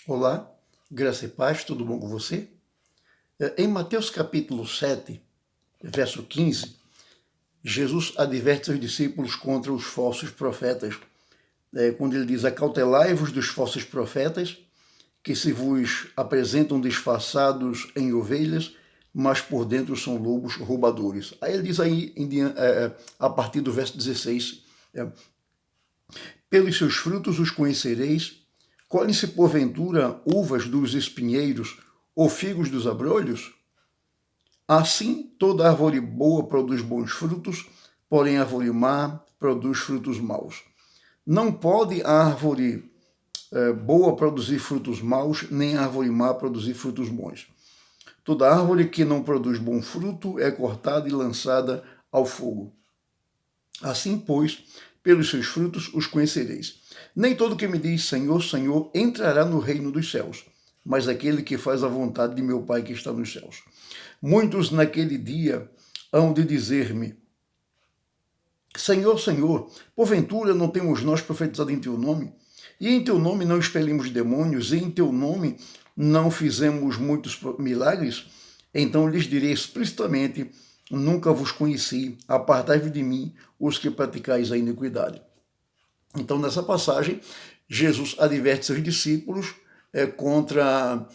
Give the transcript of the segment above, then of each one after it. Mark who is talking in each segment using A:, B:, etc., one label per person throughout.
A: Olá, graça e paz, tudo bom com você? Em Mateus capítulo 7, verso 15, Jesus adverte seus discípulos contra os falsos profetas, quando ele diz: acautelai-vos dos falsos profetas, que se vos apresentam disfarçados em ovelhas, mas por dentro são lobos roubadores. Aí ele diz aí, a partir do verso 16, pelos seus frutos os conhecereis, colhem-se porventura uvas dos espinheiros ou figos dos abrolhos? Assim, toda árvore boa produz bons frutos, porém a árvore má produz frutos maus. Não pode a árvore boa produzir frutos maus, nem a árvore má produzir frutos bons. Toda árvore que não produz bom fruto é cortada e lançada ao fogo. Assim, pois, pelos seus frutos os conhecereis. Nem todo que me diz Senhor, Senhor entrará no reino dos céus, mas aquele que faz a vontade de meu Pai que está nos céus. Muitos naquele dia hão de dizer-me: Senhor, Senhor, porventura não temos nós profetizado em teu nome? E em teu nome não expelimos demônios? E em teu nome não fizemos muitos milagres? Então lhes direi explicitamente: nunca vos conheci, apartai-vos de mim, os que praticais a iniquidade. Então, nessa passagem, Jesus adverte seus discípulos contra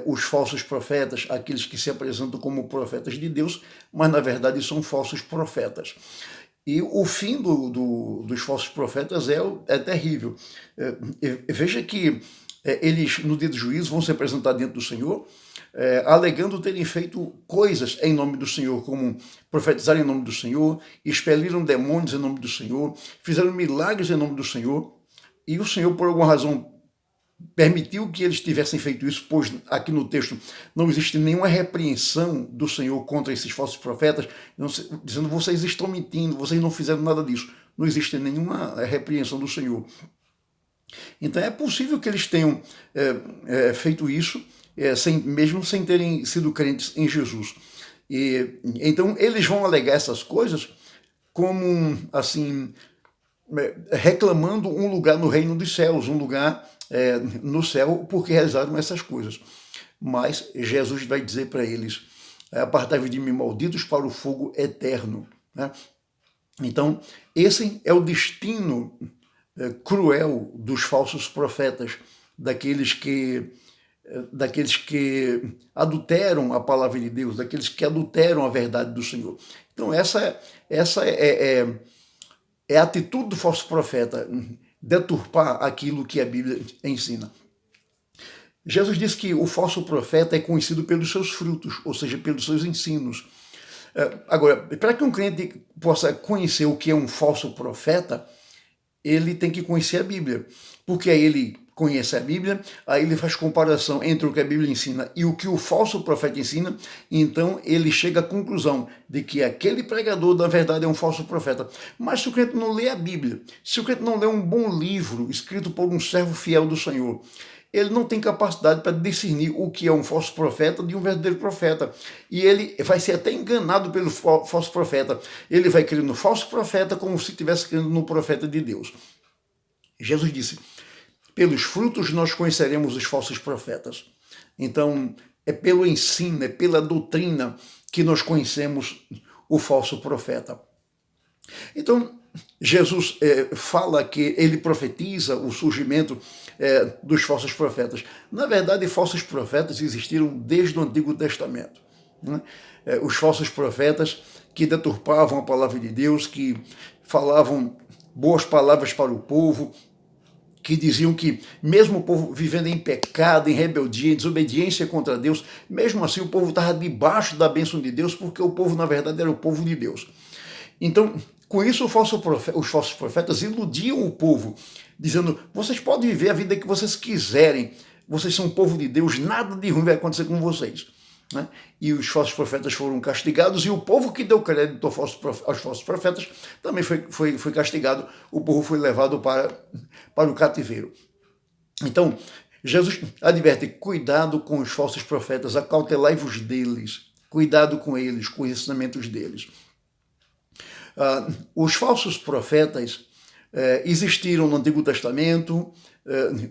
A: os falsos profetas, aqueles que se apresentam como profetas de Deus, mas na verdade são falsos profetas. E o fim dos falsos profetas é terrível. Veja que eles, no dia do juízo, vão se apresentar diante do Senhor, alegando terem feito coisas em nome do Senhor, como profetizar em nome do Senhor, expeliram demônios em nome do Senhor, fizeram milagres em nome do Senhor, e o Senhor, por alguma razão, permitiu que eles tivessem feito isso, pois aqui no texto não existe nenhuma repreensão do Senhor contra esses falsos profetas, dizendo: vocês estão mentindo, vocês não fizeram nada disso. Não existe nenhuma repreensão do Senhor. Então é possível que eles tenham feito isso, mesmo sem terem sido crentes em Jesus. Então eles vão alegar essas coisas como, assim, reclamando um lugar no reino dos céus, um lugar no céu, porque realizaram essas coisas. Mas Jesus vai dizer para eles: apartai-vos de mim, malditos, para o fogo eterno. Né? Então, esse é o destino cruel dos falsos profetas, daqueles que adulteram a palavra de Deus, daqueles que adulteram a verdade do Senhor. Então, essa é a atitude do falso profeta, deturpar aquilo que a Bíblia ensina. Jesus disse que o falso profeta é conhecido pelos seus frutos, ou seja, pelos seus ensinos. Agora, para que um crente possa conhecer o que é um falso profeta, ele tem que conhecer a Bíblia, porque aí ele conhece a Bíblia, aí ele faz comparação entre o que a Bíblia ensina e o que o falso profeta ensina, então ele chega à conclusão de que aquele pregador, na verdade, é um falso profeta. Mas se o crente não lê a Bíblia, se o crente não lê um bom livro escrito por um servo fiel do Senhor, ele não tem capacidade para discernir o que é um falso profeta de um verdadeiro profeta. E ele vai ser até enganado pelo falso profeta. Ele vai crer no falso profeta como se estivesse crendo no profeta de Deus. Jesus disse: pelos frutos nós conheceremos os falsos profetas. Então, é pelo ensino, é pela doutrina que nós conhecemos o falso profeta. Então, Jesus fala que ele profetiza o surgimento dos falsos profetas. Na verdade, falsos profetas existiram desde o Antigo Testamento. Né? Os falsos profetas que deturpavam a palavra de Deus, que falavam boas palavras para o povo, que diziam que mesmo o povo vivendo em pecado, em rebeldia, em desobediência contra Deus, mesmo assim o povo estava debaixo da bênção de Deus, porque o povo, na verdade, era o povo de Deus. Então, com isso, os falsos profetas iludiam o povo, dizendo: vocês podem viver a vida que vocês quiserem, vocês são o povo de Deus, nada de ruim vai acontecer com vocês. Né? E os falsos profetas foram castigados, e o povo que deu crédito aos falsos profetas também foi castigado, o povo foi levado para o cativeiro. Então, Jesus adverte: cuidado com os falsos profetas, acautelai-vos deles, cuidado com eles, com os ensinamentos deles. Os falsos profetas existiram no Antigo Testamento,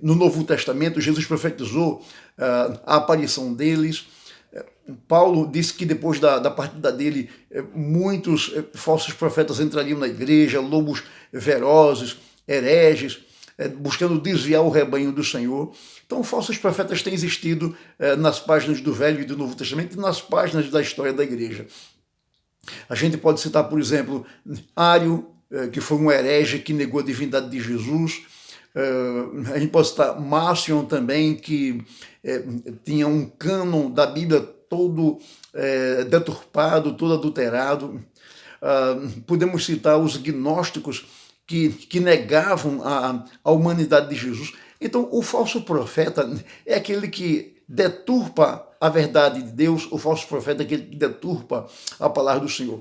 A: no Novo Testamento, Jesus profetizou a aparição deles. Paulo disse que depois da partida dele, muitos falsos profetas entrariam na igreja, lobos ferozes, hereges, buscando desviar o rebanho do Senhor. Então, falsos profetas têm existido nas páginas do Velho e do Novo Testamento e nas páginas da história da igreja. A gente pode citar, por exemplo, Ário, que foi um herege que negou a divindade de Jesus. A gente pode citar Márcion também, que tinha um cânon da Bíblia todo deturpado, todo adulterado. Podemos citar os gnósticos que negavam a humanidade de Jesus. Então, o falso profeta é aquele que deturpa a verdade de Deus, o falso profeta é aquele que deturpa a palavra do Senhor.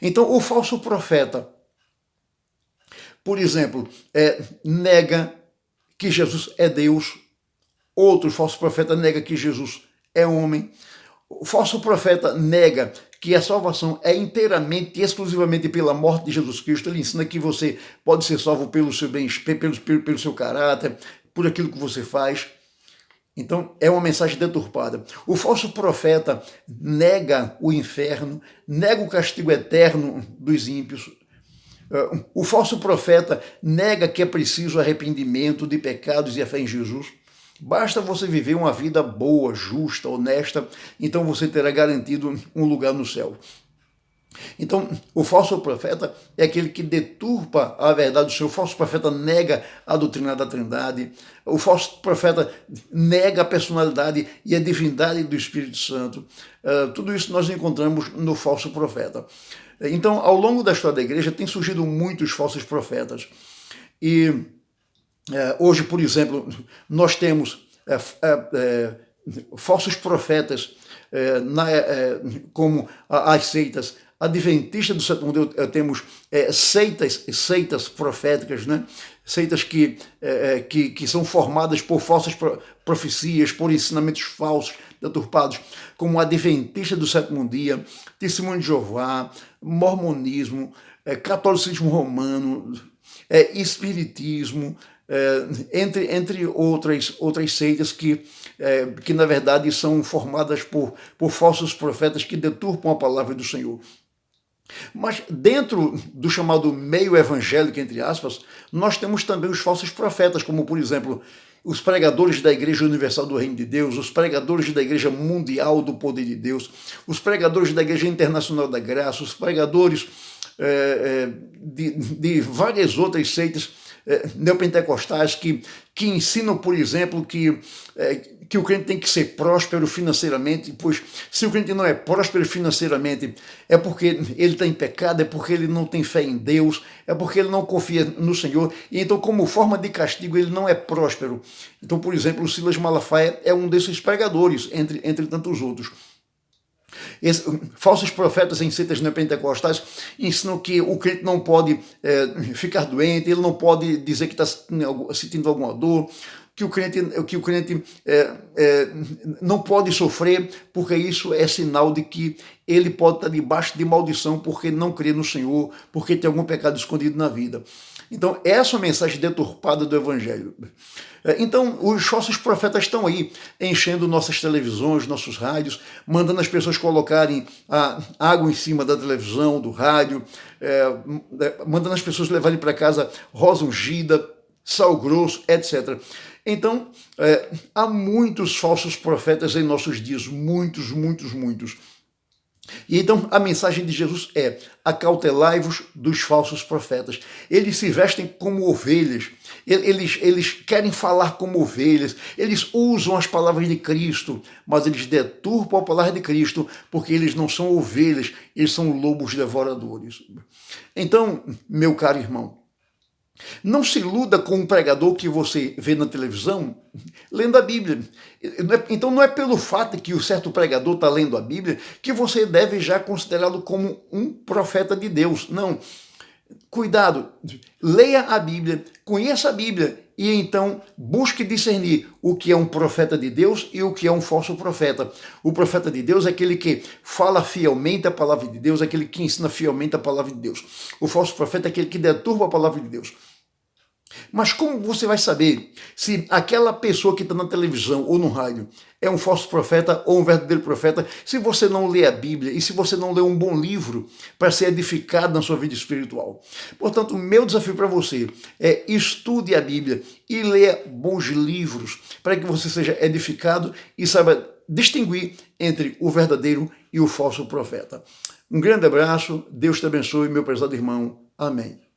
A: Então, o falso profeta, por exemplo, nega que Jesus é Deus. Outro falso profeta nega que Jesus é homem. O falso profeta nega que a salvação é inteiramente e exclusivamente pela morte de Jesus Cristo. Ele ensina que você pode ser salvo pelo seu bem, pelo seu caráter, por aquilo que você faz. Então, é uma mensagem deturpada. O falso profeta nega o inferno, nega o castigo eterno dos ímpios. O falso profeta nega que é preciso arrependimento de pecados e a fé em Jesus. Basta você viver uma vida boa, justa, honesta, então você terá garantido um lugar no céu. Então, o falso profeta é aquele que deturpa a verdade do Senhor. O falso profeta nega a doutrina da Trindade. O falso profeta nega a personalidade e a divindade do Espírito Santo. Tudo isso nós encontramos no falso profeta. Então, ao longo da história da igreja, tem surgido muitos falsos profetas. E hoje, por exemplo, nós temos falsos profetas como as seitas adventistas do sétimo dia. Temos seitas proféticas, né? Seitas que são formadas por falsas profecias, por ensinamentos falsos, deturpados, como adventista do sétimo dia, testemunho de Jeová, mormonismo, catolicismo romano, espiritismo, entre outras seitas que na verdade são formadas por falsos profetas que deturpam a palavra do Senhor. Mas dentro do chamado meio evangélico, entre aspas, nós temos também os falsos profetas, como por exemplo, os pregadores da Igreja Universal do Reino de Deus, os pregadores da Igreja Mundial do Poder de Deus, os pregadores da Igreja Internacional da Graça, os pregadores de várias outras seitas neopentecostais que ensinam, por exemplo, que o crente tem que ser próspero financeiramente, pois se o crente não é próspero financeiramente, é porque ele está em pecado, é porque ele não tem fé em Deus, é porque ele não confia no Senhor, e então, como forma de castigo, ele não é próspero. Então, por exemplo, o Silas Malafaia é um desses pregadores, entre tantos outros. Falsos profetas em seitas neopentecostais ensinam que o crente não pode ficar doente, ele não pode dizer que está sentindo alguma dor, que o crente não pode sofrer, porque isso é sinal de que ele pode estar debaixo de maldição porque não crê no Senhor, porque tem algum pecado escondido na vida. Então, essa é uma mensagem deturpada do Evangelho. Então, os falsos profetas estão aí, enchendo nossas televisões, nossos rádios, mandando as pessoas colocarem a água em cima da televisão, do rádio, mandando as pessoas levarem para casa rosa ungida, sal grosso, etc. Então, há muitos falsos profetas em nossos dias, muitos. E então a mensagem de Jesus é: acautelai-vos dos falsos profetas. Eles se vestem como ovelhas, eles querem falar como ovelhas, eles usam as palavras de Cristo, mas eles deturpam a palavra de Cristo, porque eles não são ovelhas, eles são lobos devoradores. Então, meu caro irmão, não se iluda com um pregador que você vê na televisão lendo a Bíblia. Então não é pelo fato que o certo pregador está lendo a Bíblia que você deve já considerá-lo como um profeta de Deus. Não. Cuidado, leia a Bíblia, conheça a Bíblia e então busque discernir o que é um profeta de Deus e o que é um falso profeta. O profeta de Deus é aquele que fala fielmente a palavra de Deus, aquele que ensina fielmente a palavra de Deus. O falso profeta é aquele que deturpa a palavra de Deus. Mas como você vai saber se aquela pessoa que está na televisão ou no rádio é um falso profeta ou um verdadeiro profeta, se você não lê a Bíblia e se você não lê um bom livro para ser edificado na sua vida espiritual? Portanto, o meu desafio para você é estude a Bíblia e leia bons livros para que você seja edificado e saiba distinguir entre o verdadeiro e o falso profeta. Um grande abraço, Deus te abençoe, meu prezado irmão. Amém.